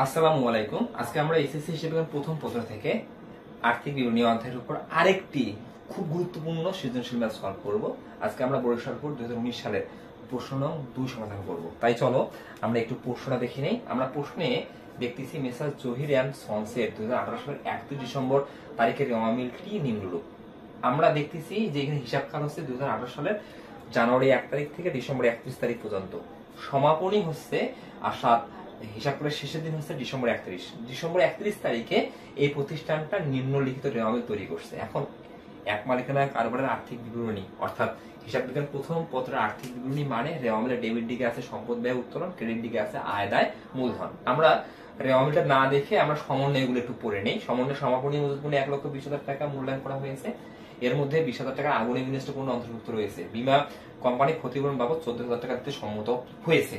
আসসালামু আলাইকুম। আজকে আমরা এসএসসি হিসেবে প্রথম পত্র থেকে আর্থিক বিবরণী অধ্যায়ের উপর আরেকটি খুব গুরুত্বপূর্ণ সৃজনশীল ম্যাথ সলভ করব। আজকে আমরা বরিশাল বোর্ড 2019 সালের প্রশ্ন নং 2 সমাধান করব। তাই চলো আমরা একটু প্রশ্নটা দেখে নেই। আমরা প্রশ্নে দেখতেছি মেসার জহির অ্যান্ড সন্সের 2018 সালের 31 ডিসেম্বর তারিখের রেওয়ামিলটি নিম্নরূপ। আমরা দেখতেছি যে এখানে হিসাবকাল হচ্ছে 2018 সালের জানুয়ারি 1 তারিখ থেকে ডিসেম্বর 31 তারিখ পর্যন্ত। সমাপনী হচ্ছে হিসাব করে শেষের দিন হচ্ছে ডিসেম্বর 31। ডিসেম্বর 31 তারিখে এই প্রতিষ্ঠানটা নিম্নলিখিত রেওয়ামিল তৈরি করছে। এখন এক মালিকানা কারবারের আর্থিক বিবরণী অর্থাৎ হিসাব বিজ্ঞান প্রথম পত্রের আর্থিক বিবরণী মানে রেওয়ামিলের ডেবিট দিকে আছে সম্পদ ব্যয় উত্তোলন, ক্রেডিট দিকে আছে আয় দায় মূলধন। আমরা রেওয়ামিলটা না দেখে আমরা সমন্বয়গুলো একটু পড়ে নেই। সমন্বয় সমাপনী মজুত মূল্য 1,20,000 টাকা মূল্যায়ন করা হয়েছে। এর মধ্যে 20,000 টাকার আগুন ইনভেস্ট কোনো অন্তর্ভুক্ত রয়েছে। বীমা কোম্পানি ক্ষতিপূরণ বাবদ 14,000 টাকা দিতে সম্মত হয়েছে।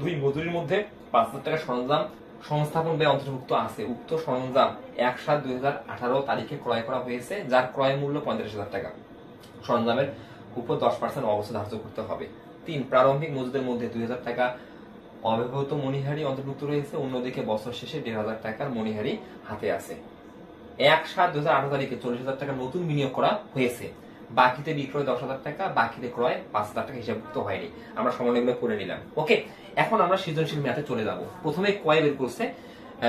দুই মজুরির মধ্যে 5,000 টাকা সরঞ্জাম সংস্থাপন ব্যয় অন্তর্ভুক্ত আছে। উক্ত সরঞ্জাম 1/7/2018 তারিখে ক্রয় করা হয়েছে, যার ক্রয় মূল্য 35,000 টাকা। সরঞ্জামের উপর 10% অবস্থা ধার্য করতে হবে। 3 প্রারম্ভিক মজুদের মধ্যে 2,000 টাকা অব্যবহৃত মণিহারি অন্তর্ভুক্ত রয়েছে। অন্যদিকে বছর শেষে 1,500 টাকার মণিহারি হাতে আছে। 1/7/2018 তারিখে 40,000 টাকা নতুন বিনিয়োগ করা হয়েছে। বাকিতে বিক্রয় 10,000 টাকা, বাকিতে ক্রয় 5,000 টাকা হিসাবভুক্ত হয়নি। আমরা সমন্বয়গুলো করে নিলাম। ওকে, এখন আমরা সৃজনশীল ম্যাথে চলে যাব। প্রথমে ক্রয় বের করছে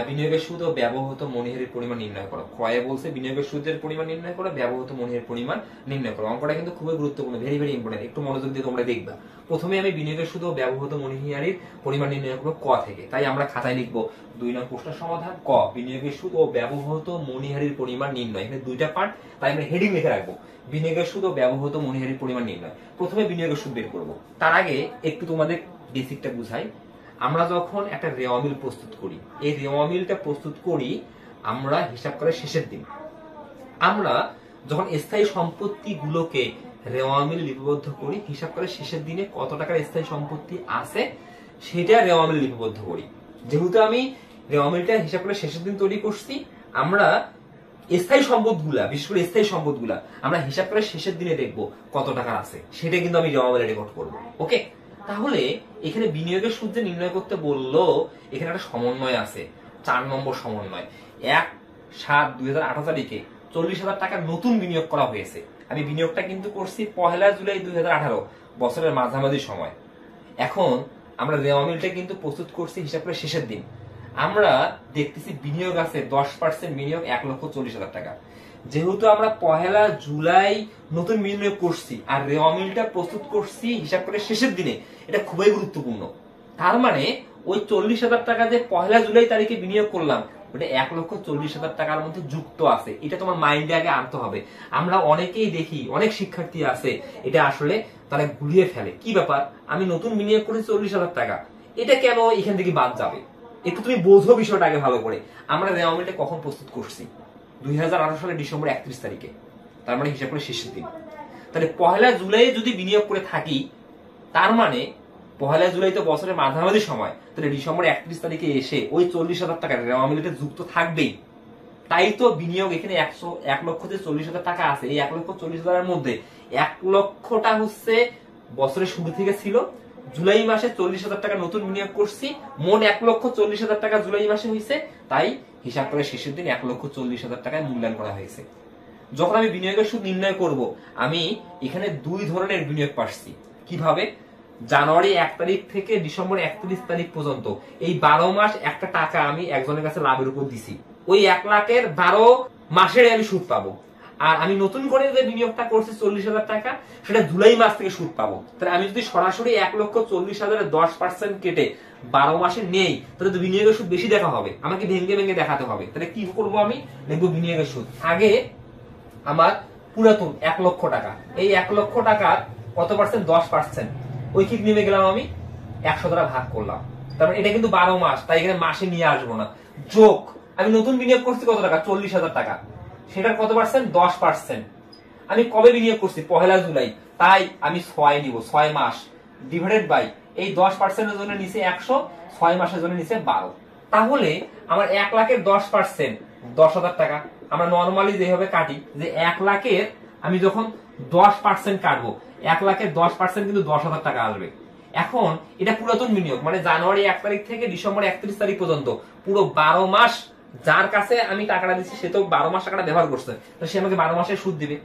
বিনিয়োগের সুদ ও ব্যবহৃত মণিহারির পরিমাণ নির্ণয় করো। ক্রয়ে বলছে বিনিয়োগের সুদের পরিমাণ নির্ণয় করো, ব্যবহৃত মণিহারির পরিমাণ নির্ণয় করো। অঙ্কটা কিন্তু খুবই গুরুত্বপূর্ণ, ভেরি ভেরি ইম্পর্টেন্ট। একটু মনোযোগ দিয়ে তোমরা দেখবা। প্রথমে আমি বিনিয়োগের সুদ ও ব্যবহৃত মণিহারির পরিমাণ নির্ণয় করবো ক থেকে। তাই আমরা খাতায় লিখবো 2 নং প্রশ্নের সমাধান ক, বিনিয়োগের সুদ ও ব্যবহৃত মণিহারির পরিমাণ নির্ণয়। এখানে দুইটা পার্ট, তাই আমরা হেডিং লিখে রাখবো বিনিয়োগের সুদ ও ব্যবহৃত মণিহারির পরিমাণ নির্ণয়। প্রথমে বিনিয়োগের সুদ বের করবো। তার আগে একটু তোমাদের বেসিকটা বুঝাই। আমরা যখন একটা রেওয়ামিল প্রস্তুত করি, এই রেওয়ামিলটা প্রস্তুত করি আমরা হিসাব করে শেষের দিন। আমরা যখন স্থায়ী সম্পত্তি গুলোকে রেওয়ামিল লিপিবদ্ধ করি, হিসাব করে শেষের দিনে কত টাকার স্থায়ী সম্পত্তি আছে সেটা রেওয়ামিল লিপিবদ্ধ করি। যেহেতু আমি রেওয়ামিলটা হিসাব করে শেষের দিন তৈরি করছি, আমরা স্থায়ী সম্পদগুলা, বিশেষ করে স্থায়ী সম্পদগুলা আমরা হিসাব করে শেষের দিনে দেখবো কত টাকা আছে, সেটা কিন্তু আমি রেওয়ামিলে রেকর্ড করবো। ওকে, তাহলে এখানে বিনিয়োগের সুদ যে নির্ণয় করতে বললো, এখানে একটা সমন্বয় আছে, 4 নম্বর সমন্বয়। 1/7/2018 তারিখে 40,000 টাকা নতুন বিনিয়োগ করা হয়েছে। আমি বিনিয়োগটা কিন্তু করছি 1 জুলাই 2018, বছরের মাঝামাঝি সময়। এখন আমরা রেওয়ামিলটা কিন্তু প্রস্তুত করছি হিসাব করে শেষের দিন। আমরা দেখতেছি বিনিয়োগ আছে 10% বিনিয়োগ 1,40,000 টাকা। যেহেতু আমরা 1 জুলাই নতুন বিনিয়োগ করছি আর রেওয়ামিলটা প্রস্তুত করছি হিসাব করে শেষের দিনে, এটা খুবই গুরুত্বপূর্ণ। তার মানে ওই 40,000 টাকা যে 1 জুলাই তারিখে বিনিয়োগ করলাম, ওটা 1,40,000 টাকার মধ্যে যুক্ত আছে। এটা তোমার মাইন্ডে আগে আনতে হবে। আমরা অনেকেই দেখি, অনেক শিক্ষার্থী আছে এটা আসলে তারা গুলিয়ে ফেলে। কি ব্যাপার, আমি নতুন বিনিয়োগ করেছি 40,000 টাকা, এটা কেন এখান থেকে বাদ যাবে? একটু তুমি বোঝো বিষয়টা আগে ভালো করে। আমরা রেওয়ামিলটা কখন প্রস্তুত করছি? 2018 সালের ডিসেম্বর 31 তারিখে। তার মানে হিসাব করে শেষের দিন। তাহলে 1 জুলাই যদি বিনিয়োগ করে থাকি, তার মানে 1 জুলাই তো বছরের মাঝামাঝি সময়, তাহলে ডিসেম্বর 31 তারিখে এসে ওই 40,000 টাকা রেওয়ামিলটা যুক্ত থাকবেই। তাই তো বিনিয়োগ এখানে 1,40,000 টাকা আছে। এই 1,40,000 এর মধ্যে 1,00,000টা হচ্ছে বছরের শুরু থেকে ছিল। জুলাই মাসে 40,000 টাকা নতুন বিনিয়োগ করছি, মোট 1,40,000 টাকা জুলাই মাসে হয়েছে। তাই হিসাব করে শেষের দিন 1,40,000 টাকায় মূল্যায়ন করা হয়েছে। যখন আমি বিনিয়োগের সুদ নির্ণয় করব, আমি এখানে 2 ধরনের বিনিয়োগ পাচ্ছি। কিভাবে? জানুয়ারি 1 তারিখ থেকে ডিসেম্বর 31 তারিখ পর্যন্ত এই 12 মাস একটা টাকা আমি একজনের কাছে লাভের উপর দিছি। ওই 1 লাখের 12 মাসের আমি সুদ পাবো। আর আমি নতুন করে যে বিনিয়োগটা করছি 40,000 টাকা, সেটা জুলাই মাস থেকে সুদ পাবো। তাহলে আমি যদি সরাসরি 1,40,000 10% কেটে 12 মাসে নেই, তাহলে তো বিনিয়োগের সুদ বেশি দেখা হবে। আমাকে ভেঙে ভেঙে দেখাতে হবে। তাহলে কি করবো? আমি দেখবো বিনিয়োগের সুদ আগে আমার পুরাতন 1,00,000 টাকা, এই 1,00,000 টাকার কত পার্সেন্ট? 10%। ঐকিক নেমে গেলাম, আমি 100 দ্বারা ভাগ করলাম। তারপরে এটা কিন্তু 12 মাস, তাই এখানে মাসে নিয়ে আসবো না। যোগ আমি নতুন বিনিয়োগ করছি কত টাকা? 40,000 টাকা। সেটার কত পার্সেন্ট? 10%। আমি কবে বিনিয়োগ করছি? 1 জুলাই, তাই আমি 6 নিব, 6 মাস ডিভাইডেড বাই এই 10%-এর জন্য নিচে 100, 6 মাসের জন্য নিচে 12। তাহলে আমার 1 লাখের 10% 10,000 টাকা। আমরা নর্মালি যেভাবে কাটি, যে 1 লাখের আমি যখন 10% কাটবো, 1 লাখের 10% কিন্তু 10,000 টাকা আসবে। এখন এটা পুরাতন বিনিয়োগ, মানে জানুয়ারি 1 তারিখ থেকে ডিসেম্বর 31 তারিখ পর্যন্ত পুরো 12 মাস যার কাছে আমি টাকাটা দিচ্ছি সে তো 12 মাস টাকাটা ব্যবহার করছে, তো সে আমাকে 12 মাসের সুদ দিবে।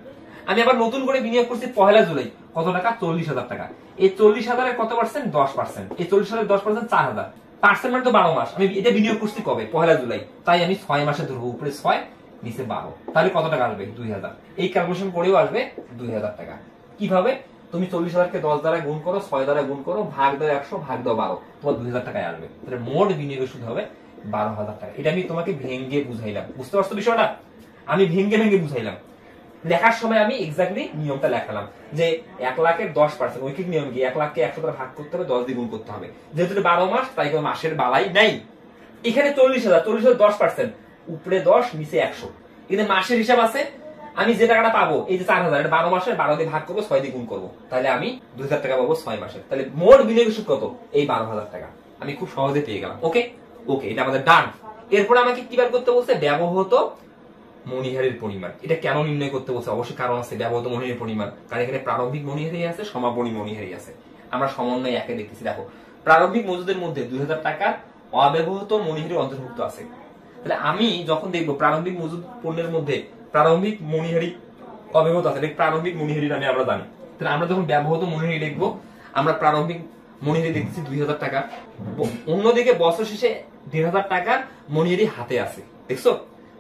আমি আবার নতুন করে বিনিয়োগ করছি পহেলা জুলাই, কত টাকা? 40,000 টাকা। এই 40,000-এর কত পার্সেন্ট? 10%। এই 40,000-এর 10% 4,000 পার্সেন্ট, মানে তো 12 মাস। আমি এটা বিনিয়োগ করছি কবে? পহেলা জুলাই। তাই আমি 6 মাসে ধরবো, উপরে 6 নিচে 12, তাহলে কত টাকা আসবে? 2,000। এই ক্যালকুলেশন করেও আসবে 2,000 টাকা। কিভাবে? তুমি 40,000-কে 10 দ্বারা গুণ করো, 6 দ্বারা গুণ করো, ভাগ দাও 100, ভাগ দাও 12, তোমার 2,000 টাকায় আসবে। তাহলে মোট বিনিয়োগের সুদ হবে 12,000 টাকা। এটা আমি তোমাকে ভেঙ্গে বুঝাইলাম, বুঝতে পারছো বিষয়টা? আমি ভেঙ্গে ভেঙ্গে বুঝাইলাম। লেখার সময় আমি এক্স্যাক্টলি নিয়মটা লেখালাম যে 1 লাখের 10%, ঐকিক নিয়ম কি 1 লাখকে 100 দ্বারা ভাগ করতে হবে, 10 দিয়ে গুণ করতে হবে। যেহেতু 12 মাস, তাই কোনো মাসের বালাই নাই। এখানে 40,000, 40,000 10%, উপরে 10 নিচে 100, এখানে মাসের হিসাব আছে। আমি যে টাকাটা পাবো, এই যে 4,000, এটা 12 মাসের, 12 দিয়ে ভাগ করবো, 6 দিয়ে গুণ করবো, তাহলে আমি 2,000 টাকা পাবো 6 মাসের। তাহলে মোট বিনিয়োগের সুদ কত? এই 12,000 টাকা। আমি খুব সহজে পেয়ে গেলাম। ওকে ওকে, এটা আমাদের ডান। এরপর আমাকে কি বার করতে বলছে? ব্যবহৃত মণিহারির পরিমাণ। এটা কেন নির্ণয় করতে বলছে? অবশ্যই কারণ আছে। ব্যবহৃত মণিহারির পরিমাণ, কারণ এখানে প্রারম্ভিক মণিহারি আছে, সমাপনী মণিহারি আছে। আমরা সমন্বয় একে দেখতেছি। দেখো, প্রারম্ভিক মজুদের মধ্যে 2,000 টাকার অব্যবহৃত মণিহারি অন্তর্ভুক্ত আছে। তাহলে আমি যখন দেখবো প্রারম্ভিক মজুদ পণ্যের মধ্যে প্রারম্ভিক মণিহারি অব্যবহৃত আছে, প্রারম্ভিক মণিহারি নামে আমরা জানি। তাহলে আমরা যখন ব্যবহৃত মণিহারি দেখবো, আমরা প্রারম্ভিক মণিহারি দেখতেছি 2,000 টাকা, অন্যদিকে বছর শেষে 1,500 টাকার মণিহারি হাতে আছে। দেখছো,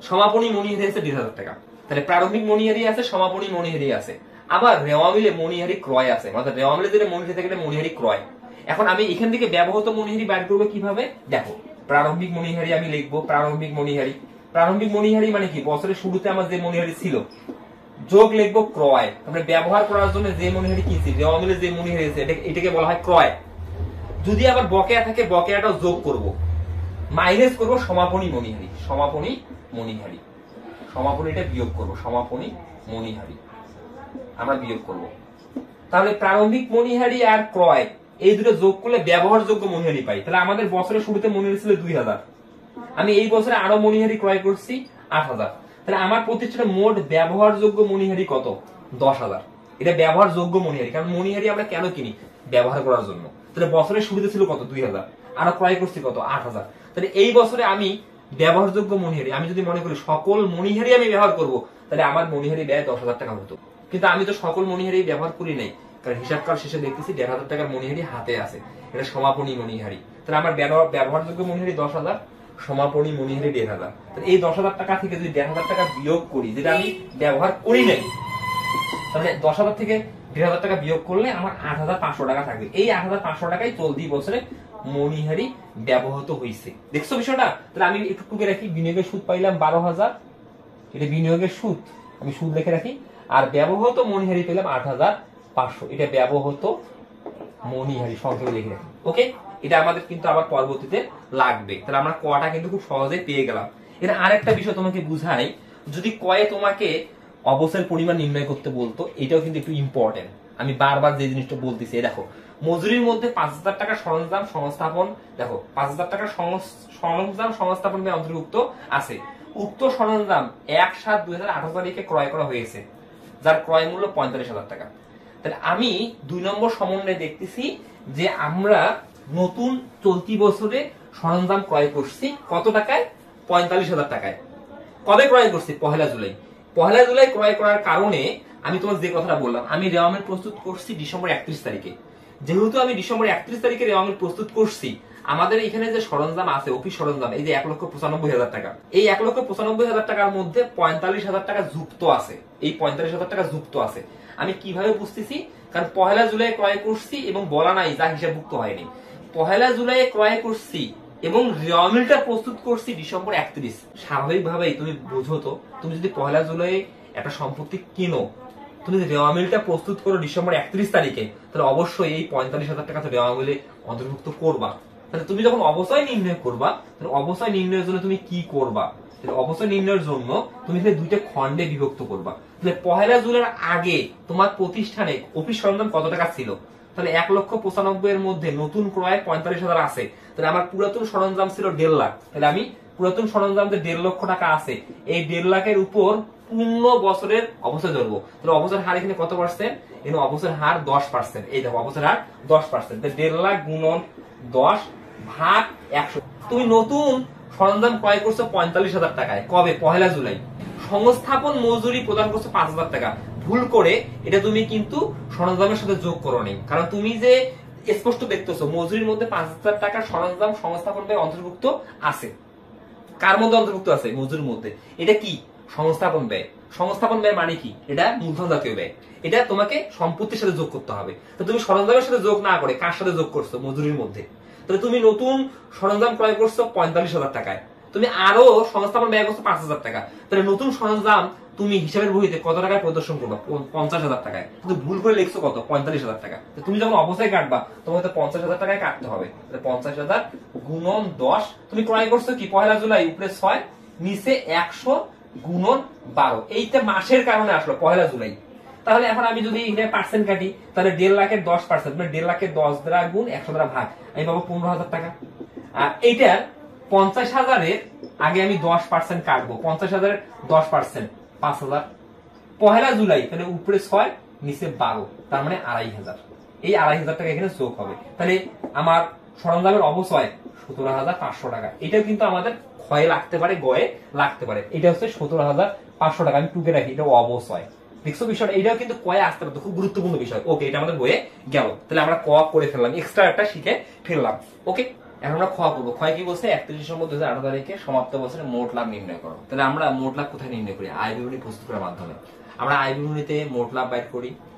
সমাপনী মণিহারি আছে 1,500 টাকা। তাহলে প্রারম্ভিক মণিহারি আছে, সমাপনী মণিহারি আছে, আবার রেওয়া মিলে মণিহারি ক্রয় আছে, অর্থাৎ রেওয়া মিলে যেটা মণিহারি থেকে মণিহারি ক্রয়। এখন আমি এখান থেকে ব্যবহৃত মণিহারি বাইর করবো কিভাবে? দেখো, প্রারম্ভিক মণিহারি আমি লিখবো, প্রারম্ভিক মণিহারি। প্রারম্ভিক মণিহারি মানে কি? বছরের শুরুতে আমার যে মণিহারি ছিল, যোগ লিখবো ক্রয়। আমরা ব্যবহার করার জন্য যে মণিহারি কিনছি, রেওয়া মিলে যে মণিহারি আছে, এটাকে বলা হয় ক্রয়। যদি আবার বকেয়া থাকে, বকেয়াটাও যোগ করব, মাইনাস করব সমাপনী মণিহারি। সমাপনী মণিহারি, সমাপনীটা বিয়োগ করব, সমাপনী মণিহারি আমরা বিয়োগ করব। তাহলে প্রারম্ভিক মণিহারি আর ক্রয় এই দুটো যোগ করলে ব্যবহারযোগ্য মণিহারি পাই। তাহলে আমাদের বছরের শুরুতে মণিহারি ছিল 2,000, আমি এই বছরে আরো মণিহারি ক্রয় করছি 8,000। তাহলে আমার প্রতিষ্ঠানে মোট ব্যবহারযোগ্য মণিহারি কত? 10,000। এটা ব্যবহারযোগ্য মণিহারি, কারণ মণিহারি আমরা কেন কিনি? ব্যবহার করার জন্য। তাহলে বছরের শুরুতে ছিল কত? 2,000, আরো ক্রয় করছি কত? 8,000। তাহলে এই বছরে আমি ব্যবহারযোগ্য মণিহারি, আমি যদি মনে করি সকল মণিহারি আমি ব্যবহার করব, তাহলে আমার মণিহারি ব্যয় 10,000 টাকা হতো। কিন্তু আমি তো সকল মণিহারি ব্যবহার করি নাই, কারণ হিসাবকাল শেষে দেখতেছি 1,500 টাকার মণিহারি হাতে আছে, এটা সমাপনী মণিহারি। তাহলে আমার ব্যবহারযোগ্য মণিহারি 10,000, সমাপনী মণিহারি 1,500। তাহলে এই 10,000 টাকা থেকে যদি 1,500 টাকা বিয়োগ করি, যেটা আমি ব্যবহার করি নাই, তাহলে 10,000 থেকে 1,500 টাকা বিয়োগ করলে আমার 8,500 টাকা থাকবে। এই 8,500 টাকাই চলতি বছরে মণিহারি ব্যবহৃত হয়েছে। দেখছো বিষয়টা? তাহলে আমি একটু টুকে রাখি, বিনিয়োগের সুদ পাইলাম 12,000, এটা বিনিয়োগের সুদ, আমি সুদ লিখে রাখি। আর ব্যবহৃত মণিহারি পেলাম 8,500, এটা ব্যবহৃত মণিহারি সংক্ষেপে লিখে রাখি। ওকে, এটা আমাদের কিন্তু আবার পরবর্তীতে লাগবে। তাহলে আমরা কটা কিন্তু খুব সহজে পেয়ে গেলাম। এটা আরেকটা বিষয় তোমাকে বুঝাই, যদি কয়ে তোমাকে অবসর পরিমাণ নির্ণয় করতে বলতো, এটাও কিন্তু একটু ইম্পর্টেন্ট। আমি বারবার যে জিনিসটা বলতেছি, দেখো, মজুরির মধ্যে 5,000 টাকা সরঞ্জাম সংস্থাপন, দেখো 5,000 টাকার সরঞ্জাম সংস্থাপন অন্তর্ভুক্ত আছে। উক্ত সরঞ্জাম 1/7/2018 তারিখে ক্রয় করা হয়েছে, যার ক্রয় মূল্য 45,000 টাকা। তাহলে আমি 2 নম্বর সমন্বয়ে দেখতেছি যে আমরা নতুন চলতি বছরে সরঞ্জাম ক্রয় করছি কত টাকায়? 45,000 টাকায়। কবে ক্রয় করছি? পহেলা জুলাই। পহেলা জুলাই ক্রয় করার কারণে আমি তোমার যে কথাটা বললাম, আমি রেওয়ামিল প্রস্তুত করছি ডিসেম্বর 31 তারিখে। যেহেতু আমি ডিসেম্বর 31 তারিখে রেওয়ামিল প্রস্তুত করছি, আমাদের এখানে যে সরঞ্জাম আছে, অফিস সরঞ্জাম, এই যে 1,95,000 টাকা, এই 1,95,000 টাকার মধ্যে 45,000 টাকা যুক্ত আছে। এই 45,000 টাকা যুক্ত আছে। আমি কিভাবে বুঝতেছি? কারণ পহেলা জুলাই ক্রয় করছি এবং বলা নাই যা হিসাবভুক্ত হয়নি। পহেলা জুলাই ক্রয় করছি এবং রেওয়ামিলটা প্রস্তুত করছি ডিসেম্বর 31। স্বাভাবিকভাবেই তুমি বুঝো তো, তুমি যদি পহেলা জুলাই একটা সম্পত্তি কিনো, তুমি যদি রেওয়ামিলটা প্রস্তুত করো ডিসেম্বর 31 তারিখে, তাহলে অবশ্যই এই 45,000 টাকা তো রেওয়ামিলে অন্তর্ভুক্ত করবা। তাহলে তুমি যখন অবশ্যই নির্ণয় করবা, তাহলে অবশ্যই নির্ণয়ের জন্য তুমি কি করবা? অবশ্যই নির্ণয়ের জন্য তুমি দুইটা খণ্ডে বিভক্ত করবা। তাহলে পহেলা জুলাইয়ের আগে তোমার প্রতিষ্ঠানে অফিস সরঞ্জাম কত টাকা ছিল? তাহলে 1,95,000 এর মধ্যে নতুন ক্রয় 45,000 আছে। তাহলে আমার পুরাতন সরঞ্জাম ছিল 1.5 লাখ। তাহলে আমি পুরাতন সরঞ্জাম যে 1.5 লক্ষ টাকা আছে, এই 1.5 লাখের উপর পূর্ণ বছরের অবসর ধরবো, তাহলে অবসর হার এখানে কত পার্সেন্ট? এখানে অবসর হার 10%। এই দেখো অবসর হার 10%, 1.5 লাখ গুণন 10 ভাগ 100। তুমি নতুন সরঞ্জাম ক্রয় করছো 45,000 টাকায়, কবে? 1 জুলাই। সংস্থাপন মজুরি প্রদান করছো 5,000 টাকা। ভুল করে এটা তুমি কিন্তু সরঞ্জামের সাথে যোগ করো নি, কারণ তুমি যে স্পষ্ট দেখতেছো মজুরির মধ্যে 5,000 টাকা সরঞ্জাম সংস্থাপন ব্যয় অন্তর্ভুক্ত আছে। কার মধ্যে অন্তর্ভুক্ত আছে? মজুরির মধ্যে। এটা কি? সংস্থাপন ব্যয়। সংস্থাপন ব্যয় মানে কি? এটা মূলধন জাতীয় ব্যয়। এটা তোমাকে সম্পত্তির সাথে যোগ করতে হবে। তো তুমি সরঞ্জামের সাথে যোগ না করে কার সাথে যোগ করছো? মজুরির মধ্যে। তাহলে তুমি নতুন সরঞ্জাম ক্রয় করছো 45,000 টাকায়, তুমি আরো সংস্থাপন ব্যয় করছো 5,000 টাকা, তাহলে নতুন সরঞ্জাম তুমি হিসাবের বহিতে কত টাকায় প্রদর্শন করবা? 50,000 টাকায়। কিন্তু ভুল করে লিখছো কত? 45,000 টাকা। তুমি যখন অবস্থায় কাটবা তোমাকে তো 50,000 টাকায় কাটতে হবে। 50,000 গুণন 10। তুমি ক্রয় করছো কি? 1 জুলাই, উপরে 6, নিচে 100 গুণন 12। এইটা মাসের কারণে আসলো 1 জুলাই। তাহলে এখন আমি যদি এখানে পার্সেন্ট কাটি, তাহলে 1.5 লাখের 10%, মানে 1.5 লাখের 10 দ্বারা গুণ 100 দ্বারা ভাগ, আমি পাবো 15,000 টাকা। আর এইটার 50,000-এর আগে আমি 10% কাটবো। 50,000-এর 10% 5,000। 1 জুলাই, তাহলে উপরে 6, নিচে 12, তার মানে 2,500। এই 2,500 টাকা এখানে যোগ হবে। তাহলে আমার সরঞ্জামের অবচয় 17,500 টাকা। এটাও কিন্তু আমাদের ক্ষয়ে লাগতে পারে, গয়ে লাগতে পারে। এটা হচ্ছে 17,500 টাকা। আমি টুকে রাখি, এটা অবচয়। দেখছো বিষয়টা? এটাও কিন্তু কয়ে আসতে পারে, খুব গুরুত্বপূর্ণ বিষয়। ওকে, এটা আমাদের বইয়ে গেল। তাহলে আমরা ক করে ফেললাম, এক্সট্রা একটা শিখে ফেললাম। ওকে, এখন আমরা খ করবো। ক্ষয় কি বলছে? 31 ডিসেম্বর 2018 তারিখে সমাপ্ত বছরে মোট লাভ নির্ণয় করো। তাহলে আমরা মোট লাভ কোথায় নির্ণয় করি? আয় বিবরণী প্রস্তুত করার মাধ্যমে। আমরা আয় বিবরণীতে মোট লাভ বের করি,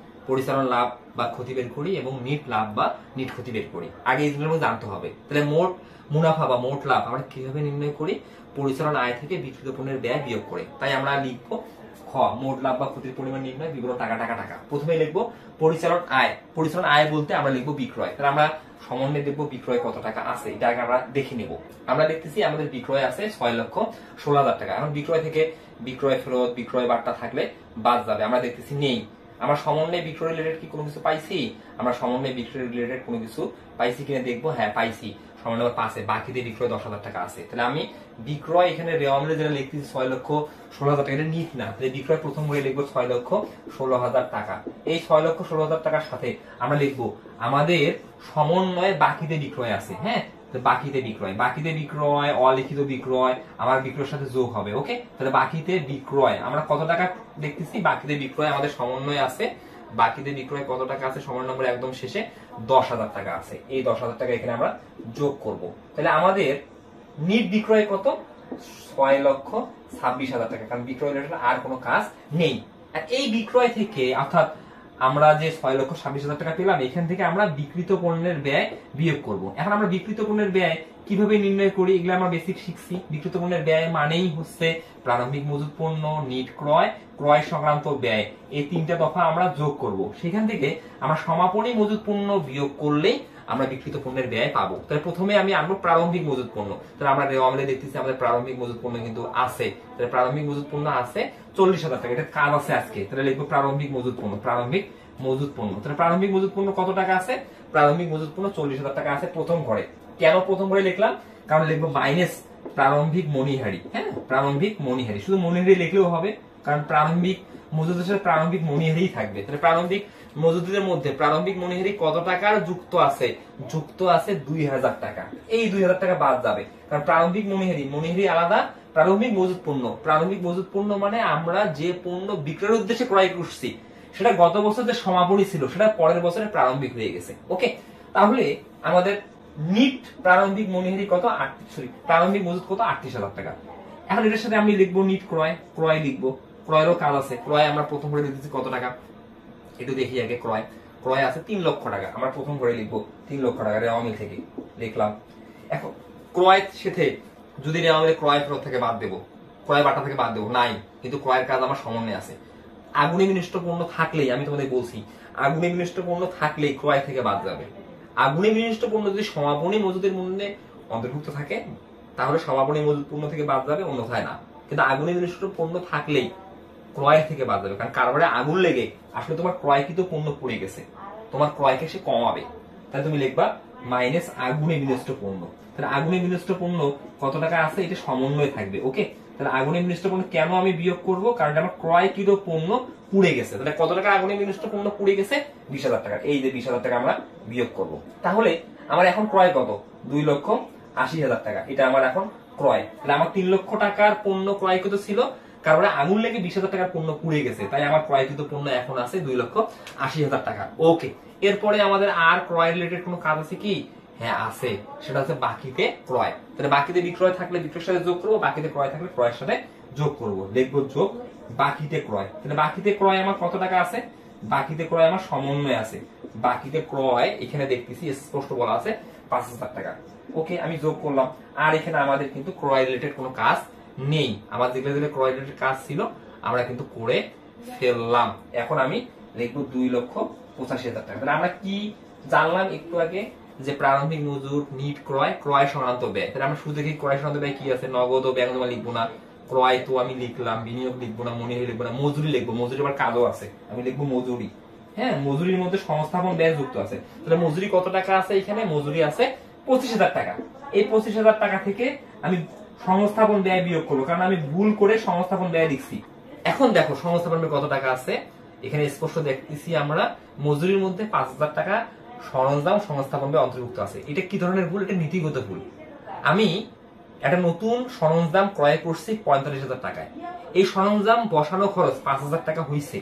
পরিচালন লাভ বা ক্ষতি বের করি, এবং নিট লাভ বা নিট ক্ষতি বের করি। আগে এই দুটোর মধ্যে জানতে হবে। তাহলে মোট মুনাফা বা মোট লাভ আমরা কিভাবে নির্ণয় করি? পরিচালন আয় থেকে বিক্রিত পণ্যের ব্যয় বিয়োগ করে। তাই আমরা লিখবো খ, মোট লাভ বা ক্ষতির পরিমাণ নির্ণয়, বিবরণ টাকা টাকা টাকা। প্রথমে লিখবো পরিচালন আয়। পরিচালন আয় বলতে আমরা লিখবো বিক্রয়। তাহলে আমরা সমন্বয়ে দেখবো বিক্রয় কত টাকা আছে, এটা আগে আমরা দেখে নিব। আমরা দেখতেছি আমাদের বিক্রয় আছে 6,16,000 টাকা। এখন বিক্রয় থেকে বিক্রয় ফেরত, বিক্রয় বার্তা থাকলে বাদ যাবে। আমরা দেখতেছি নেই। আমরা সমন্বয়ে বিক্রয় রিলেটেড কি কোনো কিছু পাইছি? আমরা সমন্বয়ে বিক্রয় রিলেটেড কোনো কিছু পাইছি কিনা দেখবো। হ্যাঁ, পাইছি। সমন্বয় 5-এ বাকিতে বিক্রয় 10,000 টাকা আছে। তাহলে আমি বিক্রয় এখানে রেওয়ামলে যেটা লিখতেছি 6,16,000 টাকা, এটা নিট না। তাহলে বিক্রয় প্রথম বইয়ে লিখবো 6,16,000 টাকা। এই 6,16,000 টাকার সাথে আমরা লিখবো আমাদের সমন্বয়ে বাকিতে বিক্রয় আছে। হ্যাঁ, বাকিতে বিক্রয়, বাকিতে বিক্রয়, অলিখিত বিক্রয় আমার বিক্রয়ের সাথে যোগ হবে। ওকে, তাহলে বাকিতে বিক্রয় আমরা কত টাকা দেখতেছি? বাকিতে বিক্রয় আমাদের সমন্বয় আছে, বাকিতে বিক্রয় কত টাকা আছে? সমন্বয় নম্বর একদম শেষে 10,000 টাকা আছে। এই 10,000 টাকা এখানে আমরা যোগ করব। তাহলে আমাদের নিট বিক্রয় কত? 6,26,000 টাকা, কারণ বিক্রয় রিলেটেড আর কোনো কাজ নেই। আর এই বিক্রয় থেকে, অর্থাৎ আমরা যে 6,26,000 টাকা পেলাম, এখান থেকে আমরা বিক্রিত পণ্যের ব্যয় বিয়োগ করব। এখন আমরা বিক্রিত পণ্যের ব্যয় কিভাবে নির্ণয় করি এগুলো আমরা বেসিক শিখছি। বিক্রিত পণ্যের ব্যয় মানেই হচ্ছে প্রারম্ভিক মজুত পণ্য, নিট ক্রয়, ক্রয় সংক্রান্ত ব্যয়, এই তিনটা দফা আমরা যোগ করব। সেখান থেকে আমরা সমাপনী মজুত পণ্য বিয়োগ করলেই আমরা বিক্রিত পণ্যের ব্যয় পাবো। তাহলে প্রথমে আমি আনবো প্রারম্ভিক মজুত পণ্য। তাহলে আমরা রেওয়ামলে দেখতেছি আমাদের প্রারম্ভিক মজুত পণ্য কিন্তু আছে। তাহলে প্রারম্ভিক মজুত পণ্য আছে 40,000 টাকা। এটা কাজ আছে আজকে। তাহলে লিখবো প্রারম্ভিক মজুত পণ্য, প্রারম্ভিক মজুত পণ্য। তাহলে প্রারম্ভিক মজুত পণ্য কত টাকা আছে? প্রারম্ভিক মজুত পণ্য 40,000 টাকা আছে প্রথম ঘরে। কেন প্রথম ঘরে লিখলাম? কারণ লিখবো মাইনাস প্রারম্ভিক মণিহারি। হ্যাঁ, প্রারম্ভিক মণিহারি, শুধু মণিহারি লিখলেও হবে, কারণ প্রারম্ভিক মজুদের সাথে প্রারম্ভিক মণিহারি থাকবে। তাহলে প্রারম্ভিক মজুদের মধ্যে প্রারম্ভিক মণিহারি কত টাকার যুক্ত আছে? যুক্ত আছে 2,000 টাকা। এই 2,000 টাকা বাদ যাবে, কারণ প্রারম্ভিক মণিহারি আলাদা, প্রারম্ভিক মজুত পণ্য। প্রারম্ভিক মজুত পণ্য মানে আমরা যে পণ্য বিক্রয়ের উদ্দেশ্যে ক্রয় করছি, সেটা গত বছর যে সমাপনী ছিল সেটা পরের বছরে প্রারম্ভিক হয়ে গেছে। ওকে, তাহলে আমাদের নিট প্রারম্ভিক মণিহারি কত? প্রারম্ভিক মজুত কত? 38,000 টাকা। এখন এটার সাথে আমি লিখবো নিট ক্রয়, ক্রয় লিখবো। ক্রয়েরও কাজ আছে। ক্রয় আমরা প্রথম করে লিখতেছি কত টাকা, একটু দেখি আগে। ক্রয়, ক্রয় আছে 3 লক্ষ টাকা। আমরা প্রথম করে লিখবো 3 লক্ষ টাকা, রেওয়ামিল থেকে লিখলাম। এখন ক্রয় সাথে যদি রেওয়ামিলে ক্রয় ফেরত থেকে বাদ দেবো, ক্রয় বাটা থেকে বাদ দেবো, নাই, কিন্তু ক্রয়ের কাজ আমার সমন্বয়ে আছে। আগুনে বিনষ্ট পণ্য থাকলেই, আমি তোমাদের বলছি, আগুনে বিনষ্ট পণ্য থাকলেই ক্রয় থেকে বাদ যাবে। আগুনে বিনষ্ট পণ্য যদি সমাপনী মজুদের মধ্যে অন্তর্ভুক্ত থাকে তাহলে সমাপনী মজুদ পণ্য থেকে বাদ যাবে, অন্যথায় না। কিন্তু আগুনে বিনষ্ট পণ্য থাকলেই ক্রয় থেকে বাদ যাবে, কারণ কারবারে আগুন লেগে আসলে তোমার ক্রয়কৃত পণ্য পড়ে গেছে, তোমার ক্রয়কে সে কমাবে। তাহলে তুমি লিখবা মাইনাস আগুনে বিনষ্ট পণ্য। তাহলে আগুনে বিনষ্ট পণ্য কত টাকা আছে? এটা সমন্বয় থাকবে। ওকে, তাহলে আগুনে বিনষ্ট পণ্য কেন আমি বিয়োগ করব? কারণ আমার ক্রয়কৃত পণ্য পুড়ে গেছে। তাহলে কত টাকা আগুনে বিনষ্ট পণ্য পুড়ে গেছে? 20,000 টাকা। এই যে 20,000 টাকা আমরা বিয়োগ করব। তাহলে আমার এখন ক্রয় কত? 2,80,000 টাকা। এটা আমার এখন ক্রয়। তাহলে আমার 3 লক্ষ টাকার পণ্য ক্রয়কৃত ছিল, কারণ আগুন লেগে 20,000 টাকার পণ্য পুড়ে গেছে, তাই আমার ক্রয়কৃত পণ্য এখন আছে 2,80,000 টাকা। ওকে, এরপরে আমাদের আর ক্রয় রিলেটেড কোনো কাজ আছে কি? হ্যাঁ আছে, সেটা হচ্ছে বাকিতে ক্রয়। তাহলে বাকিতে বিক্রয় থাকলে বিক্রয়ের সাথে যোগ করবো, বাকিতে ক্রয় থাকলে ক্রয়ের সাথে যোগ করবো, লিখবো যোগ বাকিতে ক্রয়। তাহলে বাকিতে ক্রয় আমার কত টাকা আছে? বাকিতে ক্রয় আমার সমন্বয় আছে। বাকিতে ক্রয় এখানে দেখতেছি স্পষ্ট বলা আছে 5,000 টাকা। ওকে, আমি যোগ করলাম। আর এখানে আমাদের কিন্তু ক্রয় রিলেটেড কোনো কাজ নেই। আমার যেগুলো ক্রয় রিলেটেড কাজ ছিল আমরা কিন্তু করে ফেললাম। এখন আমি লিখবো 2,85,000 টাকা। তাহলে আমরা কি জানলাম একটু আগে? যে প্রারম্ভিক মজুর, নিট ক্রয়, ক্রয় সংক্রান্ত ব্যয়। তাহলে আমরা শুরু থেকে ক্রয় সংক্রান্ত ব্যয় কি আছে? নগদ ও ব্যাংক জমা লিখবো না, ক্রয় তো আমি লিখলাম, বিনিয়োগ লিখবো না, মনিহারি লিখবো না, মজুরি লিখবো। মজুরি আবার কাজও আছে, আমি লিখবো মজুরি। হ্যাঁ, মজুরির মধ্যে সংস্থাপন ব্যয় যুক্ত আছে। তাহলে মজুরি কত টাকা আছে? এখানে মজুরি আছে 25,000 টাকা। এই 25,000 টাকা থেকে আমি সংস্থাপন ব্যয় বিয়োগ করবো, কারণ আমি ভুল করে সংস্থাপন ব্যয় লিখছি। এখন দেখো সংস্থাপন ব্যয় কত টাকা আছে, এখানে স্পষ্ট দেখতেছি আমরা মজুরির মধ্যে 5,000 টাকা সরঞ্জাম সংস্থাপন ব্যয় অন্তর্ভুক্ত আছে। এটা কি ধরনের ভুল? এটা নীতিগত ভুল। আমি একটা নতুন সরঞ্জাম ক্রয় করছি 45,000 টাকায়। এই সরঞ্জাম বসানো খরচ 5,000 টাকা হয়েছে।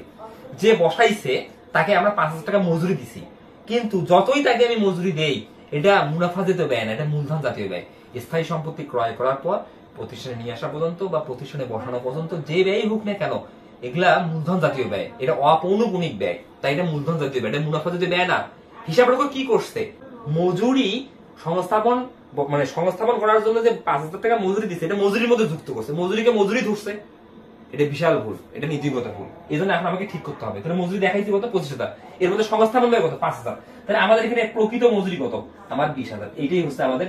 যে বসাইছে তাকে আমরা 5,000 টাকা মজুরি দিছি, কিন্তু যতই তাকে আমি মজুরি দেই এটা মুনাফা জাতীয় ব্যয় না, এটা মূলধন জাতীয় ব্যয়। স্থায়ী সম্পত্তি ক্রয় করার পর প্রতিষ্ঠানে নিয়ে আসা পর্যন্ত বা প্রতিষ্ঠানে বসানো পর্যন্ত যে ব্যয় হোক না কেন, এগুলা মূলধন জাতীয় ব্যয়। এটা অপৌনঃপুনিক ব্যয়, তাই এটা মূলধন জাতীয় ব্যয়, এটা মুনাফা জাতীয় ব্যয় না। হিসাব রক্ষক কি করছে? মজুরি সংস্থাপন মানে সংস্থাপন করার জন্য যে 5,000 টাকা মজুরি দিচ্ছে এটা মজুরির মধ্যে যুক্ত করছে, মজুরিকে মজুরি ধরছে। এটা বিশাল ভুল, এটা নীতিগত ভুল। এই জন্য এখন আমাকে ঠিক করতে হবে। তাহলে মজুরি দেখাইছি কত? 25,000। এর মধ্যে সংস্থাপন ব্যয় কত? 5,000। তাহলে আমাদের এখানে প্রকৃত মজুরি কত? আমার 20,000। এইটাই হচ্ছে আমাদের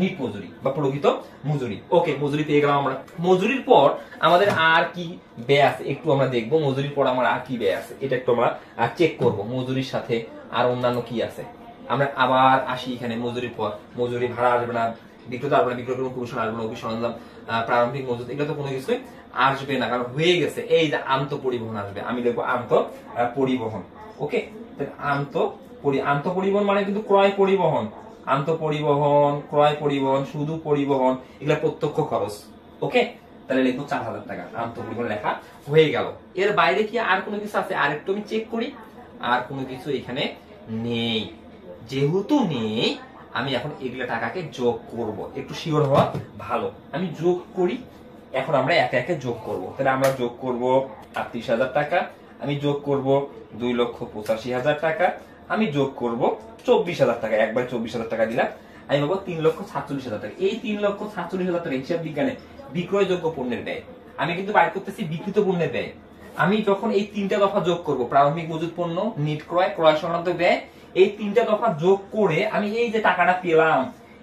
নিট মজুরি বা প্রকৃত মজুরি। ওকে, মজুরি পেয়ে গেলাম আমরা। মজুরির পর আমাদের আর কি ব্যয় আছে একটু আমরা দেখবো। মজুরির পর আমার আর কি ব্যয় আছে এটা একটু আমরা চেক করব। মজুরির সাথে আর অন্যান্য কি আছে আমরা আবার আসি এখানে। মজুরির পর মজুরি ভাড়া আসবে না, বিক্রেতা আসবে না, বিক্রয় কমিশন আসবে না, অফিস সরঞ্জাম, প্রারম্ভিক মজুরি, এগুলো তো কোনো কিছুই আসবে না, কারণ হয়ে গেছে। এই যে আন্ত পরিবহন আসবে, আমি লিখবো আন্ত পরিবহন। ওকে, আন্ত পরিবহন মানে কিন্তু ক্রয় পরিবহন, আন্ত পরিবহন, ক্রয় পরিবহন, শুধু পরিবহন, এগুলা প্রত্যক্ষ খরচ। ওকে, তাহলে লিখবো 4,000 টাকা। আন্ত পরিবহন লেখা হয়ে গেল। এর বাইরে কি আর কোনো কিছু আছে? আর একটু আমি চেক করি। আর কোনো কিছু এখানে নেই। যেহেতু নেই, আমি এখন এগুলা টাকাকে যোগ করব। একটু শিওর হওয়া ভালো। আমি যোগ করি। এখন আমরা একে একে যোগ করব। তাহলে আমরা যোগ করব 38,000 টাকা, আমি যোগ করব 2,85,000 টাকা, আমি যোগ করব 24,000 টাকা। একবার 24,000 টাকা দিলাম, আমি পাবো 3,47,000 টাকা। এই 3,47,000 টাকা হিসাব বিজ্ঞানে বিক্রয়যোগ্য পণ্যের ব্যয়। আমি কিন্তু বাইর করতেছি বিক্রিত পণ্যের ব্যয়। আমি যখন এই তিনটা দফা যোগ করব, প্রারম্ভিক মজুত পণ্য, নিট ক্রয়, ক্রয় সংক্রান্ত ব্যয়, এই তিনটা দফা যোগ করে আমি এই যে টাকাটা পেলাম,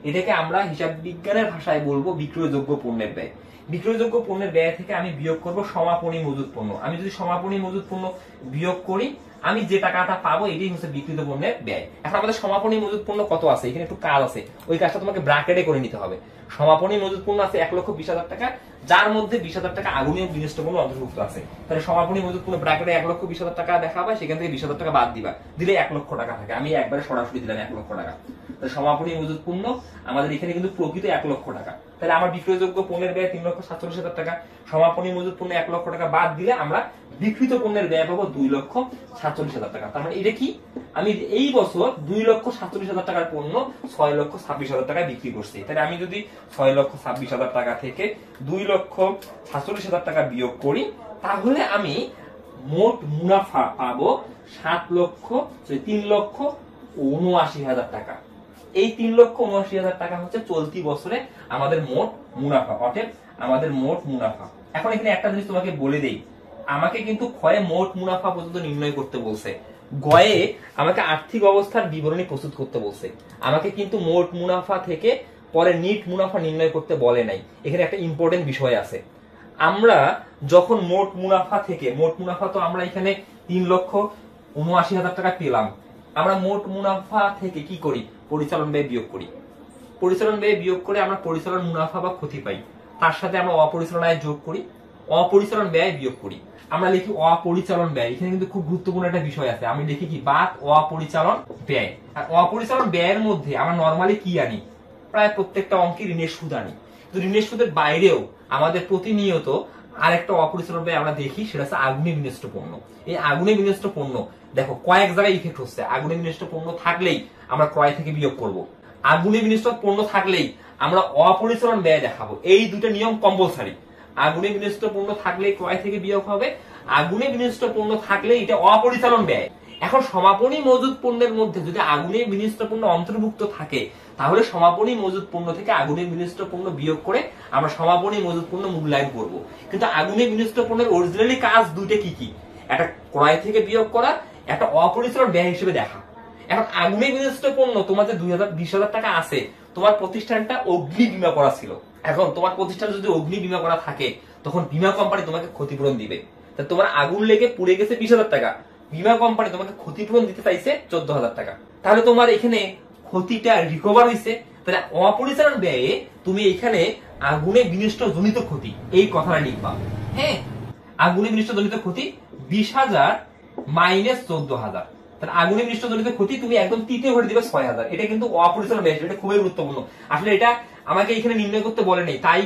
এটাকে আমরা হিসাব বিজ্ঞানের ভাষায় বলবো বিক্রয়যোগ্য পণ্যের ব্যয়। বিক্রয়যোগ্য পণ্যের ব্যয় থেকে আমি বিয়োগ করব সমাপনী মজুত পণ্য। আমি যদি সমাপনী মজুত পণ্য বিয়োগ করি, আমি যে টাকাটা পাবো এটাই হচ্ছে বিক্রিত পণ্যের ব্যয়। এখন আমাদের সমাপনী মজুত পণ্য কত আছে? এখানে একটু কাজ আছে, ওই কাজটা তোমাকে ব্র্যাকেটে করে নিতে হবে। সমাপনী মজুত পণ্য আছে 1,20,000 টাকা, যার মধ্যে 20,000 টাকা আগুনীয় বিনষ্ট পণ্য অন্তর্ভুক্ত আছে। তাহলে সমাপনী মজুত পণ্য ব্র্যাকেটে 1,20,000 টাকা দেখা পায়, সেখান থেকে 20,000 টাকা বাদ দিবা, দিলে 1,00,000 টাকা থাকে। আমি একবারে সরাসরি দিলাম 1,00,000 টাকা। তাহলে সমাপনী মজুত পণ্য আমাদের এখানে কিন্তু প্রকৃত 1,00,000 টাকা। তাহলে আমার বিক্রয়যোগ্য পণ্যের ব্যয় 3,47,000 টাকা, সমাপনী মজুত পণ্য 1,00,000 টাকা বাদ দিলে আমরা বিক্রিত পণ্যের ব্যয় পাবো 2,47,000 টাকা। তার মানে এটা কি? আমি এই বছর 2,47,000 টাকার পণ্য 6,26,000 টাকায় বিক্রি করছি। তাহলে আমি যদি 6,26,000 টাকা থেকে 2,47,000 টাকা বিয়োগ করি, তাহলে আমি মোট মুনাফা পাবো 3,79,000 টাকা। এই 3,79,000 টাকা হচ্ছে চলতি বছরে আমাদের মোট মুনাফা, অর্থাৎ আমাদের মোট মুনাফা। এখন এখানে একটা জিনিস তোমাকে বলে দেই, আমাকে কিন্তু ক্ষয়ে মোট মুনাফা পর্যন্ত নির্ণয় করতে বলছে, গয়ে আমাকে আর্থিক অবস্থার বিবরণী প্রস্তুত করতে বলছে। আমাকে কিন্তু মোট মুনাফা থেকে পরে নিট মুনাফা নির্ণয় করতে বলে নাই। এখানে একটা ইম্পর্টেন্ট বিষয় আছে। আমরা যখন মোট মুনাফা থেকে, মোট মুনাফা তো আমরা এখানে 3,79,000 টাকা পেলাম, আমরা মোট মুনাফা থেকে কি করি? পরিচালন ব্যয় বিয়োগ করি। পরিচালন ব্যয় বিয়োগ করে আমরা পরিচালন মুনাফা বা ক্ষতি পাই। তার সাথে আমরা অপরিচালন আয় যোগ করি, অপরিচালন ব্যয় বিয়োগ করি। আমরা লিখি অপরিচালন ব্যয়। এখানে কিন্তু খুব গুরুত্বপূর্ণ একটা বিষয় আছে, আমি লিখি কি বাদ অপরিচালন ব্যয়। আর অপরিচালন ব্যয়ের মধ্যে আমরা নরমালি কি আনি, প্রায় প্রত্যেকটা অঙ্কে ঋণের সুদ আনি। কিন্তু ঋণের সুদের বাইরেও আমাদের প্রতিনিয়ত আরেকটা অপরিচালন ব্যয় আমরা দেখি, সেটা হচ্ছে আগুনে বিনষ্ট পণ্য। এই আগুনে বিনষ্ট পণ্য দেখো কয়েক জায়গায় ইফেক্ট হচ্ছে। আগুনে বিনষ্ট পণ্য থাকলেই আমরা ক্রয় থেকে বিয়োগ করব, আগুনে বিনষ্ট পণ্য থাকলেই আমরা অপরিচালন ব্যয় দেখাবো। এই দুটো নিয়ম কম্পালসারি। আগুনে বিনষ্ট পণ্য থাকলে ক্রয় থেকে বিয়োগ হবে, আগুনে বিনষ্ট পণ্য থাকলে এটা অপরিচালন ব্যয়। এখন সমাপনী মজুদ পণ্যের মধ্যে যদি আগুনে বিনষ্ট পণ্য অন্তর্ভুক্ত থাকে, তাহলে সমাপনী মজুদ পণ্য থেকে আগুনে বিনষ্ট পণ্য বিয়োগ করে আমরা সমাপনী মজুদ পণ্য মূল্যায়ন করব। কিন্তু আগুনে বিনষ্ট পণ্যের অরিজিনালি কাজ দুইটা কি কি, একটা ক্রয় থেকে বিয়োগ করা, একটা অপরিচালন ব্যয় হিসেবে দেখা। এখন আগুনে বিনষ্ট পণ্য তোমার যে 20,000 টাকা আছে, তোমার প্রতিষ্ঠানটা অগ্নি বীমা করা ছিল। এখন তোমার প্রতিষ্ঠান যদি অগ্নি বীমা করা থাকে, তখন বীমা কোম্পানি তোমাকে ক্ষতিপূরণ দিবে। তা তোমার আগুন লেগে পুড়ে গেছে 20,000 টাকা, বীমা কোম্পানি তোমাকে ক্ষতিপূরণ দিতে চাইছে 14,000 টাকা। তাহলে তোমার এখানে ক্ষতিটা রিকভার হয়েছে। তাহলে অপরিচালন ব্যয়ে তুমি এখানে আগুনে বিনষ্ট জনিত ক্ষতি এই কথাটা লিখবা। হ্যাঁ, আগুনে বিনষ্ট জনিত ক্ষতি 20,000 মাইনাস 14,000। তাহলে আগুনে বিনষ্ট জনিত ক্ষতি তুমি একদম তৃতীয় ঘরে দিবে 6,000। এটা কিন্তু অপরিচালন ব্যয়, এটা খুবই গুরুত্বপূর্ণ। আসলে এটা আমাকে এখানে নির্ণয় করতে বলে নেই, তাই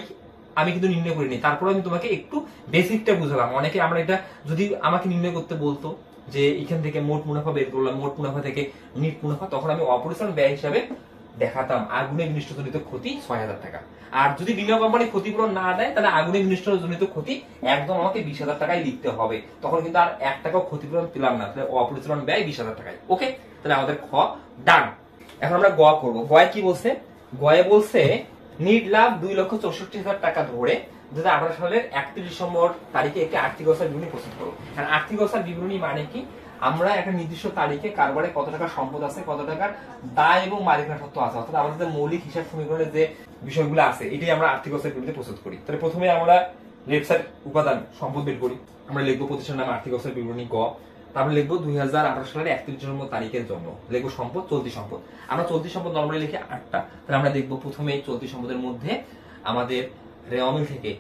আমি কিন্তু নির্ণয় করিনি। তারপরে আমি তোমাকে একটু বেসিকটা বুঝালাম। অনেকে আমরা এটা যদি আমাকে নির্ণয় করতে বলতো যে এখান থেকে মোট মুনাফা বের করলাম, মোট মুনাফা থেকে নিট মুনাফা, তখন আমি অপরিচালন ব্যয় হিসাবে দেখাতাম আগুনে বিনষ্ট জনিত ক্ষতি 6,000 টাকা। আর যদি বীমা কোম্পানি ক্ষতিপূরণ না দেয়, তাহলে আগুনে বিনষ্ট জনিত ক্ষতি একদম আমাকে 20,000 টাকায় লিখতে হবে। তখন কিন্তু আর 1 টাকাও ক্ষতিপূরণ পেলাম না। তাহলে অপরিচালন ব্যয় 20,000 টাকায়। ওকে, তাহলে আমাদের খ ডান। এখন আমরা গ করব। গয়ে কি বলছে, গয়ে বলছে নিট লাভ 2,64,000 টাকা ধরে 2018 সালের 31 ডিসেম্বর তারিখে একটি আর্থিক অবস্থার বিবরণী প্রস্তুত করো। কারণ আর্থিক অবস্থার বিবরণী মানে কি, আমরা একটা নির্দিষ্ট তারিখে কারবারে কত টাকা সম্পদ আছে, কত টাকার দায় এবং মালিকানা সত্ত্ব আছে, অর্থাৎ আমাদের মৌলিক হিসাব সমীকরণের যে বিষয়গুলো আছে, এটাই আমরা আর্থিক অবস্থার বিবরণী প্রস্তুত করি। তাহলে প্রথমে আমরা লেফট সাইড উপাদান সম্পদ বের করি। আমরা লিখবো প্রতিষ্ঠান নাম আর্থিক অবস্থার বিবরণী গ। তারপরে লিখবো 2018 সালের 31 ডিসেম্বর তারিখের জন্য লিখবো সম্পদ, চলতি সম্পদ। আমরা চলতি সম্পদ নরমালি লিখি 8টা। তাহলে আমরা দেখবো প্রথমে চলতি সম্পদের মধ্যে আমাদের রেওয়ামিল থেকে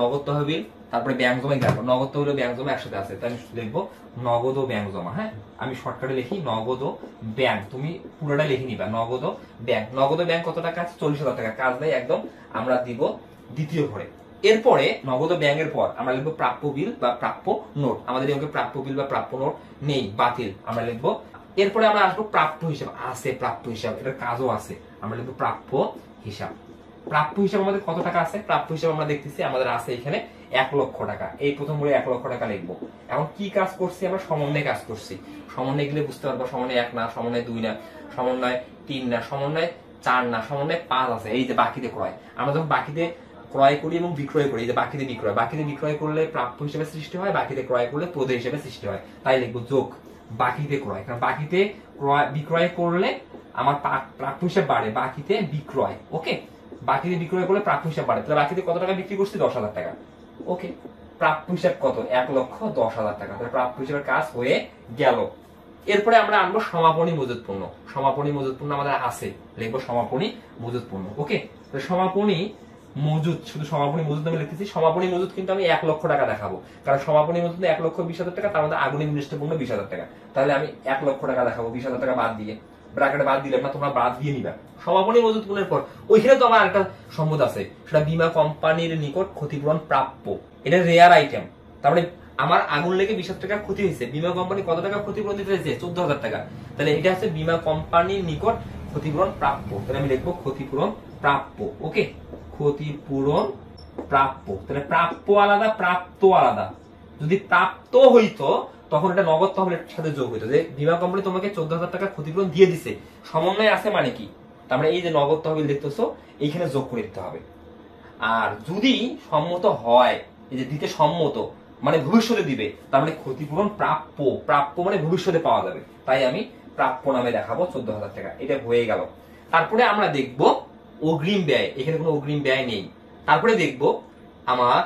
নগদ তহবিল, তারপরে ব্যাংক জমা গেল। নগদ তহবিল ও ব্যাংক জমা একসাথে আছে, তাই আমি লিখবো নগদ ও ব্যাংক জমা। হ্যাঁ, আমি শর্টকাটে লিখি নগদ ও ব্যাংক, তুমি পুরোটা লিখে নিবা। নগদ ও ব্যাংক, নগদ ও ব্যাংক কত টাকা আছে, 40,000 টাকা। কাজ নাই একদম, আমরা দিব দ্বিতীয় ঘরে। এরপরে নগদ ও ব্যাংকের পর আমরা লিখবো প্রাপ্য বিল বা প্রাপ্য নোট। আমাদের এই অঙ্কে প্রাপ্য বিল বা প্রাপ্য নোট নেই, বাতিল, আমরা লিখবো। এরপরে আমরা আসবো প্রাপ্য হিসাব, আছে প্রাপ্য হিসাব, এটার কাজও আছে, আমরা লিখবো প্রাপ্য হিসাব। প্রাপ্য হিসাব আমাদের কত টাকা আছে, প্রাপ্য হিসাব আমরা দেখতেছি আমাদের আছে এখানে 1 লক্ষ টাকা। এই প্রথম ঘরে 1 লক্ষ টাকা লিখবো। এখন কি কাজ করছি, আমরা সমন্বয় কাজ করছি। সমন্বয় গেলে বুঝতে পারবো, সমন্বয় 1 না, সমন্বয় 2 না, সমন্বয় 3 না, সমন্বয় 4 না, সমন্বয় 5 আছে। এই যে বাকিতে ক্রয়, আমরা যখন বাকিতে ক্রয় করি এবং বিক্রয় করি, এই যে বাকিতে বিক্রয়, বাকিতে বিক্রয় করলে প্রাপ্য হিসেবে সৃষ্টি হয়, বাকিতে ক্রয় করলে প্রদেয় হিসেবে সৃষ্টি হয়। তাই লিখবো যোগ বাকিতে ক্রয়, কারণ বাকিতে বিক্রয় করলে আমার প্রাপ্য হিসাব বাড়ে, বাকিতে বিক্রয়। ওকে, বাকিতে বিক্রয় করলে প্রাপ্য হিসাব বাড়ে। তাহলে বাকিতে কত টাকা বিক্রি করছি, 10,000 টাকা। ওকে, প্রাপ্য হিসাব কত, 1,10,000 টাকা। তাহলে প্রাপ্য হিসাবের কাজ হয়ে গেল। এরপরে আমরা আনবো সমাপনী মজুদ পণ্য। সমাপনী মজুদ পণ্য আমাদের আছে, লিখবো সমাপনী মজুদ পণ্য। ওকে, সমাপনী মজুদ, শুধু সমাপনী মজুদ আমি লিখতেছি। সমাপনী মজুদ কিন্তু আমি 1 লক্ষ টাকা দেখাবো, কারণ সমাপনী মজুদ 1,20,000 টাকা, তার মধ্যে আগুনে বিনষ্ট পণ্য 20,000 টাকা। তাহলে আমি 1 লক্ষ টাকা দেখাবো, 20,000 টাকা বাদ দিয়ে, ব্র্যাকেটে বাদ দিলে না, তোমরা বাদ দিয়ে নিবা। সমাপনী মজুদ পণ্যের পর ওইখানে তো আমার একটা সম্পদ আছে, সেটা বীমা কোম্পানির নিকট ক্ষতিপূরণ প্রাপ্য। এটা রেয়ার আইটেম। তারপরে আমার আগুন লেগে 20,000 টাকা ক্ষতি হয়েছে, বীমা কোম্পানি কত টাকা ক্ষতিপূরণ দিতে চাইছে, 14,000 টাকা। তাহলে এটা হচ্ছে বীমা কোম্পানির নিকট ক্ষতিপূরণ প্রাপ্য। তাহলে আমি লিখবো ক্ষতিপূরণ প্রাপ্য। ওকে, ক্ষতিপূরণ প্রাপ্য। তাহলে প্রাপ্য আলাদা, প্রাপ্ত আলাদা। যদি প্রাপ্ত হইতো তখন এটা নগদ তহবিলের সাথে যোগ হইতো, যে বীমা কোম্পানি তোমাকে 14,000 টাকা ক্ষতিপূরণ দিয়ে দিছে, সমন্বয় আছে মানে কি, তার মানে এই যে নগদ তহবিল দেখতেছো এইখানে যোগ করে দিতে হবে। আর যদি সম্মত হয়, এই যে দিতে সম্মত মানে ভবিষ্যতে দিবে, তার মানে ক্ষতিপূরণ প্রাপ্য। প্রাপ্য মানে ভবিষ্যতে পাওয়া যাবে, তাই আমি প্রাপ্য নামে দেখাবো 14,000 টাকা। এটা হয়ে গেল। তারপরে আমরা দেখবো অগ্রিম ব্যয়, এখানে কোনো অগ্রিম ব্যয় নেই। তারপরে দেখবো আমার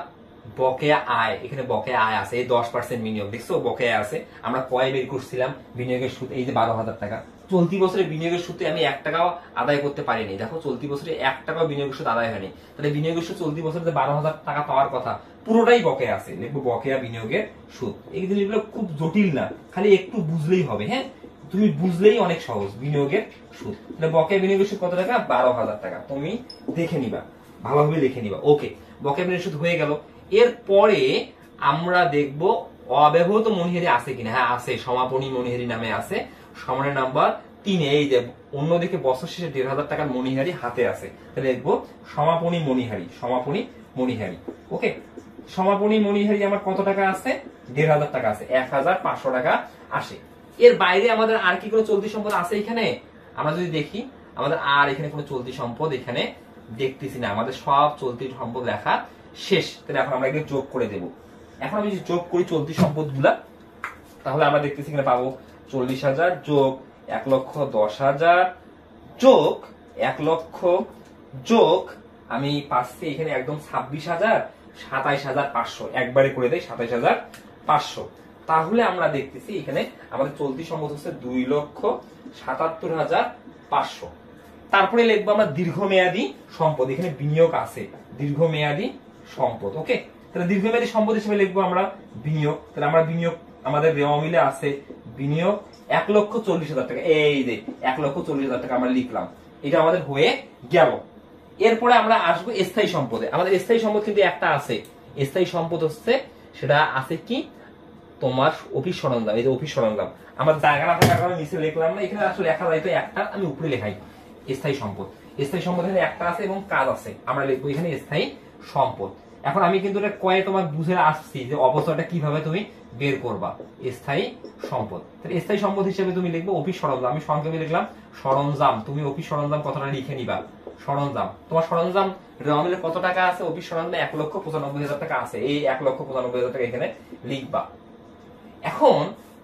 বকেয়া আয়, এখানে বকেয়া আয় আছে, এই 10% বিনিয়োগ, দেখছো বকেয়া আছে। আমরা কয় বের করছিলাম বিনিয়োগের সুদ, এই যে 12,000 টাকা। চলতি বছরে বিনিয়োগের সুদে আমি 1 টাকাও আদায় করতে পারিনি। দেখো চলতি বছরে 1 টাকাও বিনিয়োগের সুদ আদায় হয়নি। তাহলে বিনিয়োগের সুদ চলতি বছরে যে 12,000 টাকা পাওয়ার কথা পুরোটাই বকেয়া আছে, লিখবো বকেয়া বিনিয়োগের সুদ। এই জিনিসগুলো খুব জটিল না, খালি একটু বুঝলেই হবে। হ্যাঁ, তুমি বুঝলেই অনেক সহজ। বিনিয়োগের সুদ, তাহলে বকেয়া বিনিয়োগের সুদ কত টাকা? 12,000 টাকা। তুমি দেখে নিবা, ভালোভাবে লিখে নিবা। ওকে, বকেয়া বিনিয়োগের সুদ হয়ে গেল। এরপরে আমরা দেখব অব্যবহৃত মনিহারি আছে কিনা। হ্যাঁ আছে, সমাপনী মনিহারি নামে আছে, সমানের নাম্বার 3। এই যে অন্যদিকে বছর শেষে 1,500 টাকার মনিহারি হাতে আছে, তাহলে লিখবো সমাপনী মনিহারি। সমাপনী মনিহারি। ওকে, সমাপনী মনিহারি আমার কত টাকা আছে? 1,500 টাকা আছে, 1,500 টাকা আসে। এর বাইরে আমাদের আর কি কোনো চলতি সম্পদ আছে এখানে? আমরা যদি দেখি আমাদের আর এখানে কোনো চলতি সম্পদ এখানে দেখতেছি না, আমাদের সব চলতি সম্পদ লেখা শেষ। তাহলে এখন আমরা এগুলো যোগ করে দেব। এখন আমি যদি যোগ করি চলতি সম্পদ গুলা, তাহলে আমরা দেখতেছি এখানে পাবো 40,000 যোগ 1,10,000 যোগ 1 লক্ষ যোগ আমি পাচ্ছি এখানে একদম 26,000, 27,500 একবারে করে দেয় 27,500। তাহলে আমরা দেখতেছি এখানে আমাদের চলতি সম্পদ হচ্ছে 2,77,500। তারপরে লিখবো আমরা দীর্ঘমেয়াদী সম্পদ। এখানে বিনিয়োগ আছে, দীর্ঘমেয়াদী সম্পদ। ওকে, তাহলে দীর্ঘমেয়াদী সম্পদ হিসেবে লিখবো আমরা বিনিয়োগ। তাহলে আমরা বিনিয়োগ আমাদের রেওয়া মিলে আছে বিনিয়োগ 1,40,000 টাকা। এই যে 1,40,000 টাকা আমরা লিখলাম, এটা আমাদের হয়ে গেল। এরপরে আমরা আসবো স্থায়ী সম্পদে। আমাদের স্থায়ী সম্পদ কিন্তু একটা আছে। স্থায়ী সম্পদ হচ্ছে সেটা আছে কি তোমার অফিস সরঞ্জাম। এই যে অফিস সরঞ্জাম, আমার জায়গা না থাকার কারণে নিচে লিখলাম না, এখানে আসলে লেখা যাইতো একটা, আমি উপরে লেখাই স্থায়ী সম্পদ। স্থায়ী সম্পদ এখানে একটা আছে এবং কাজ আছে, আমরা লিখবো এখানে স্থায়ী সম্পদ। এখন আমি কিন্তু এটা কয়ে তোমার বুঝে আসছি যে অবস্থাটা কিভাবে তুমি বের করবা। স্থায়ী সম্পদ, তাহলে স্থায়ী সম্পদ হিসেবে তুমি লিখবো অফিস সরঞ্জাম। আমি সংক্ষেপে লিখলাম সরঞ্জাম। তুমি অফিস সরঞ্জাম কথাটা লিখে নিবা। সরঞ্জাম, তোমার সরঞ্জাম রেওয়া মিলে কত টাকা আছে? অফিস সরঞ্জাম 1,95,000 টাকা আছে। এই 1,95,000 টাকা এখানে লিখবা। এখন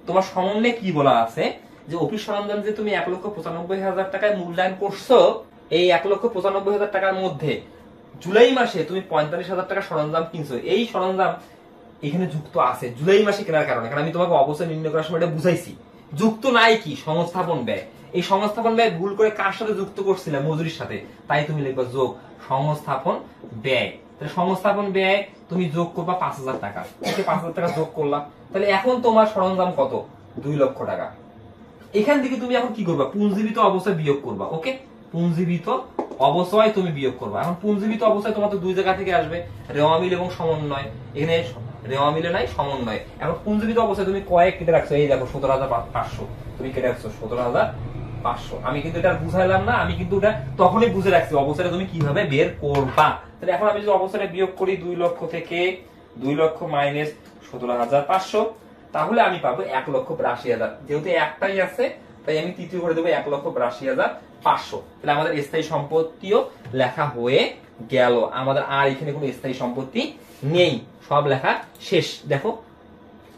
তোমার সমন্বয়ে কি বলা আছে যে অফিস সরঞ্জাম যে তুমি 1,95,000 টাকায় মূল্যায়ন করছো, এই 1,95,000 টাকার মধ্যে জুলাই মাসে তুমি 45,000 টাকা সরঞ্জাম কিনছো। এই সরঞ্জাম এখানে যুক্ত আছে জুলাই মাসে কেনার কারণে, কারণ আমি তোমাকে অবশ্যই নির্ণয় করার সময় এটা বুঝাইছি। যুক্ত নাই কি? সংস্থাপন ব্যয়। এই সংস্থাপন ব্যয় ভুল করে কার সাথে যুক্ত করছিলে? মজুরির সাথে, তাই তুমি লিখবা যোগ সংস্থাপন ব্যয়। তাহলে সংস্থাপন ব্যয় তুমি যোগ করবা 5,000 টাকা। 5,000 টাকা যোগ করলাম, তাহলে এখন তোমার সরঞ্জাম কত? 2 লক্ষ টাকা। এখান থেকে তুমি এখন কি করবা? পুঞ্জীবিত অবস্থায় বিয়োগ করবা। ওকে, পুঞ্জীবিত অবস্থায় তুমি বিয়োগ করবা। এখন পুঞ্জীবিত অবস্থায় তোমার তো দুই জায়গা থেকে আসবে, রেওয়া মিল এবং সমন্বয়। এখানে রেওয়া মিলে নাই, সমন্বয়। এখন পুঞ্জীবিত অবস্থায় তুমি কয়েক কেটে রাখছো, এই দেখো 17,500 তুমি কেটে রাখছো 17,500। আমি কিন্তু এটা বুঝাইলাম না, আমি কিন্তু এটা তখনই বুঝে রাখছি অবস্থাটা তুমি কিভাবে বের করবা। তাহলে এখন আমি যদি অবস্থাটা বিয়োগ করি 2 লক্ষ থেকে 2 লক্ষ মাইনাস 17,500, তাহলে আমি পাবো 1,82,000। যেহেতু একটাই আছে তাই আমি তৃতীয় করে দেবো 1,82,500। তাহলে আমাদের স্থায়ী সম্পত্তিও লেখা হয়ে গেল। আমাদের আর এখানে কোনো স্থায়ী সম্পত্তি নেই, সব লেখা শেষ। দেখো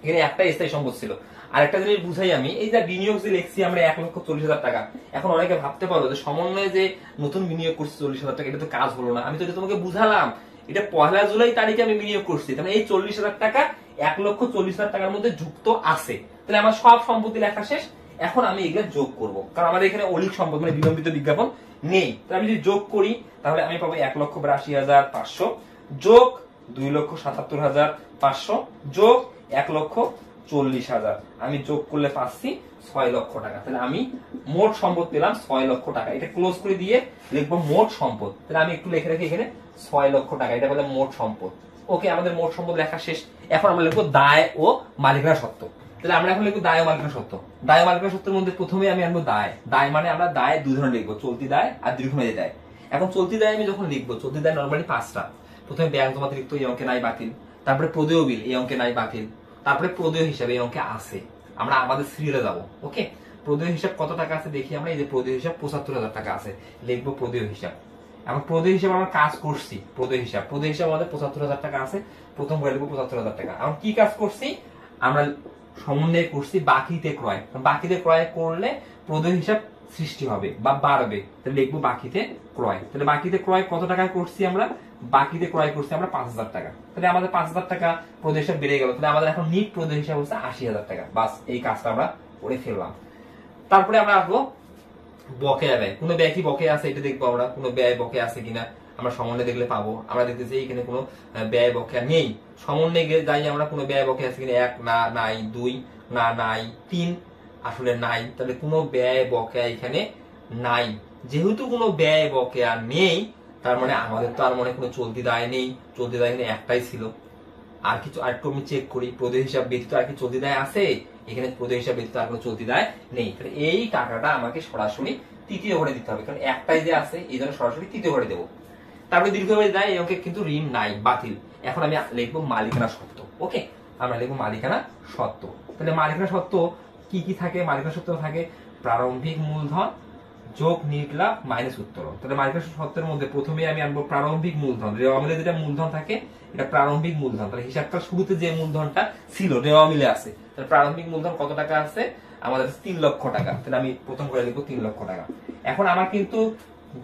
এখানে একটা স্থায়ী সম্পদ ছিল। আরেকটা জিনিস বুঝাই আমি, এই যে বিনিয়োগ যে লিখছি আমরা 1,40,000 টাকা। এখন অনেকে ভাবতে পারো যে সমন্বয়ে যে নতুন বিনিয়োগ করছি 40,000 টাকা, এটা তো কাজ হলো না। আমি তো এটা তোমাকে বুঝালাম, এটা 1 জুলাই তারিখে আমি বিনিয়োগ করছি। তাহলে এই 40,000 টাকা 1,40,000 টাকার মধ্যে যুক্ত আছে। তাহলে আমার সব সম্পত্তি লেখা শেষ। এখন আমি এগুলো যোগ করব, কারণ আমাদের এখানে অলিক সম্পদ মানে বিলম্বিত বিজ্ঞাপন নেই। তাহলে আমি যদি যোগ করি তাহলে আমি পাবো 1,82,500 যোগ 2,77,500 যোগ 1,40,000। আমি যোগ করলে পাচ্ছি 6 লক্ষ টাকা। তাহলে আমি মোট সম্পদ পেলাম 6 লক্ষ টাকা। এটা ক্লোজ করে দিয়ে লিখবো মোট সম্পদ। তাহলে আমি একটু লিখে রাখি এখানে 6 লক্ষ টাকা, এটা বলে মোট সম্পদ। ওকে, আমাদের মোট সম্পদ লেখা শেষ। এখন আমরা লিখবো দায় ও মালিকানা সত্ত্ব। তাহলে আমরা এখন লিখবো দায় ও মালিকানা সত্ত্ব। দায় ও মালিকানা সত্ত্বের মধ্যে প্রথমে আমি আনবো দায়। দায় মানে আমরা দায় দুই ধরনের লিখবো, চলতি দায় আর দীর্ঘমেয়াদী দায়। এখন চলতি দায় আমি যখন লিখবো, চলতি দায় নরমালি 5টা। প্রথমে ব্যাংক জমাতিরিক্ত, এই অঙ্কে নাই বাতিল। তারপরে প্রদেয় বিল, এই অঙ্কে নাই বাতিল। তারপরে প্রদেয় হিসাব, এই অঙ্কে আছে। আমরা আমাদের সিরিয়ালে যাবো। ওকে, প্রদেয় হিসাব কত টাকা আছে দেখি আমরা। এই যে প্রদেয় হিসাব 75,000 টাকা আছে, লিখবো প্রদেয় হিসাব। এখন প্রদেয় হিসাব আমরা কাজ করছি, প্রদেয় হিসাব আমাদের 75,000 টাকা আছে। প্রথম বলে লিখবো 75,000 টাকা। এখন কি কাজ করছি আমরা? সমন্বয় করছি বাকিতে ক্রয়। বাকিতে ক্রয় করলে প্রদেয় হিসাব সৃষ্টি হবে বা বাড়বে, তাহলে লিখবো বাকিতে ক্রয়। তাহলে বাকিতে ক্রয় কত টাকা করছি আমরা? বাকিতে ক্রয় করছি আমরা 5,000 টাকা। তাহলে আমাদের 5,000 টাকা প্রদেয় হিসাব বেড়ে গেল। তাহলে আমাদের এখন নিট প্রদেয় হিসাব হচ্ছে 80,000 টাকা। বাস, এই কাজটা আমরা করে ফেললাম। তারপরে আমরা আসবো বকেয়া ব্যয়, কোনো ব্যয় কি বকেয়া আছে এটা দেখবো আমরা, কোনো ব্যয় বকেয়া আছে কিনা আমরা সমন্বয় দেখলে পাবো। আমরা দেখতেছি এখানে কোনো ব্যয় বকেয়া নেই, সমন্বয়ে গিয়ে যাই আমরা কোনো ব্যয় বকেয়া আছে কিনা, 1 না নাই, 2 না নাই, 3 আসলে নাই, তাহলে কোনো ব্যয় বকেয়া এখানে নাই। যেহেতু কোনো ব্যয় বকেয়া নেই তার মানে আমাদের তো আর মনে কোনো চলতি দায় নেই, চলতি দায় এখানে একটাই ছিল। আর কিছু আরেকটু আমি চেক করি, প্রদেয় হিসাব ব্যতীত আর কি চলতি দায় আছে, এখানে প্রদেয় হিসাব ব্যতীত আর কোনো চলতি দায় নেই। তাহলে এই টাকাটা আমাকে সরাসরি তৃতীয় ঘরে দিতে হবে, কারণ একটাই যে আছে এই জন্য সরাসরি তৃতীয় ঘরে দেবো। তারপরে দীর্ঘমেয়াদী দায়, এই অঙ্কে কিন্তু ঋণ নাই, বাতিল। এখন আমি লিখবো মালিকানা সত্ত্ব। ওকে, আমরা লিখবো মালিকানা সত্ত্ব। তাহলে মালিকানা সত্ত্ব কি কি থাকে? মালিকানা সত্ত্ব থাকে প্রারম্ভিক মূলধন যোগ নিট লাভ মাইনাস উত্তোলন। তাহলে মালিকানা সত্ত্বের মধ্যে প্রথমে আমি আনবো প্রারম্ভিক মূলধন। রেওয়া মিলে যেটা মূলধন থাকে এটা প্রারম্ভিক মূলধন। তাহলে হিসাবকাল শুরুতে যে মূলধনটা ছিল রেওয়া মিলে আছে, তাহলে প্রারম্ভিক মূলধন কত টাকা আছে আমাদের? 3 লক্ষ টাকা। তাহলে আমি প্রথম করে লিখবো 3 লক্ষ টাকা। এখন আমার কিন্তু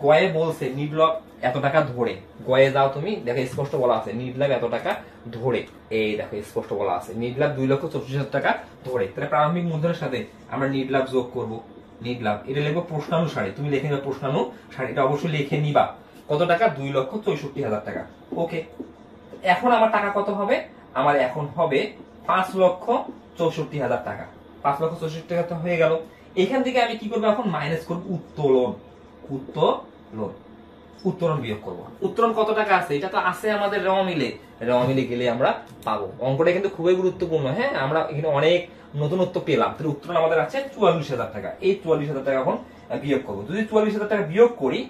গয়ে বলছে নিট লাভ এত টাকা ধরে, গয়ে যাও তুমি দেখো স্পষ্ট বলা আছে নিট লাভ এত টাকা ধরে, এই দেখো স্পষ্ট বলা আছে নিট লাভ 2,64,000 টাকা ধরে। তাহলে প্রারম্ভিক মূলধনের সাথে আমরা নিট লাভ যোগ করবো, নিট লাভ এটা লিখবো প্রশ্নানুসারে, তুমি লিখে নিবা প্রশ্নানুসারে, এটা অবশ্যই লিখে নিবা কত টাকা? 2,64,000 টাকা। ওকে, এখন আমার টাকা কত হবে? আমার এখন হবে 5,64,000 টাকা। 5,64,000 টাকা হয়ে গেল। এখান থেকে আমি কি করবো? এখন মাইনাস করবো উত্তোলন, উত্তোলন, উত্তরণ বিয়োগ করবো। উত্তরণ কত টাকা আছে? এটা তো আছে আমাদের রেওয়া মিলে, রেওয়া মিলে গেলে আমরা পাবো। অঙ্কটা কিন্তু খুবই গুরুত্বপূর্ণ। হ্যাঁ, আমরা এখানে অনেক নতুনত্ব পেলাম। তাহলে উত্তরণ আমাদের আছে 44,000 টাকা। এই 44,000 টাকা এখন বিয়োগ করবো। যদি 44,000 টাকা বিয়োগ করি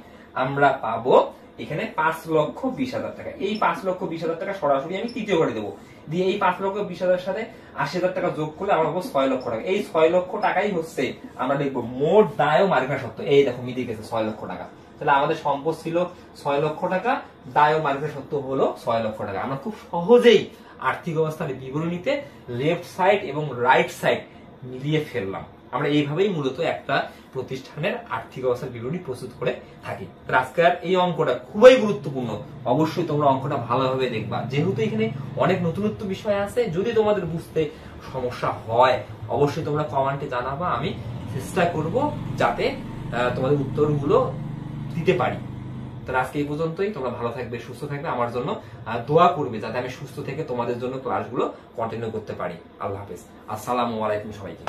আমরা পাবো এখানে 5,20,000 টাকা। এই 5,20,000 টাকা সরাসরি আমি তৃতীয় ঘরে দেবো, দিয়ে এই 5,20,000 সাথে 80,000 টাকা যোগ করলে আমরা পাবো 6 লক্ষ টাকা। এই 6 লক্ষ টাকাই হচ্ছে আমরা দেখবো মোট দায় ও মালিকানা সত্ত্ব। এই দেখো মিটে গেছে 6 লক্ষ টাকা। তাহলে আমাদের সম্পদ ছিল 6 লক্ষ টাকা, দায় ও মালিকানা সত্ত্ব হলো 6 লক্ষ টাকা। আমরা খুব সহজেই আর্থিক অবস্থার বিবরণীতে লেফট সাইড এবং রাইট সাইড মিলিয়ে ফেললাম। আমরা এইভাবেই মূলত একটা প্রতিষ্ঠানের আর্থিক অবস্থার বিবরণী প্রস্তুত করে থাকি। আজকের এই অঙ্কটা খুবই গুরুত্বপূর্ণ, অবশ্যই তোমরা অঙ্কটা ভালোভাবে দেখবা, যেহেতু এখানে অনেক নতুনত্ব বিষয় আছে। যদি তোমাদের বুঝতে সমস্যা হয় অবশ্যই তোমরা কমেন্টে জানাবা, আমি চেষ্টা করব যাতে তোমাদের উত্তরগুলো দিতে পারি। তাহলে আজকে এই পর্যন্তই। তোমরা ভালো থাকবে, সুস্থ থাকবে, আমার জন্য দোয়া করবে যাতে আমি সুস্থ থেকে তোমাদের জন্য ক্লাসগুলো কন্টিনিউ করতে পারি। আল্লাহ হাফেজ, আসসালামু আলাইকুম সবাইকে।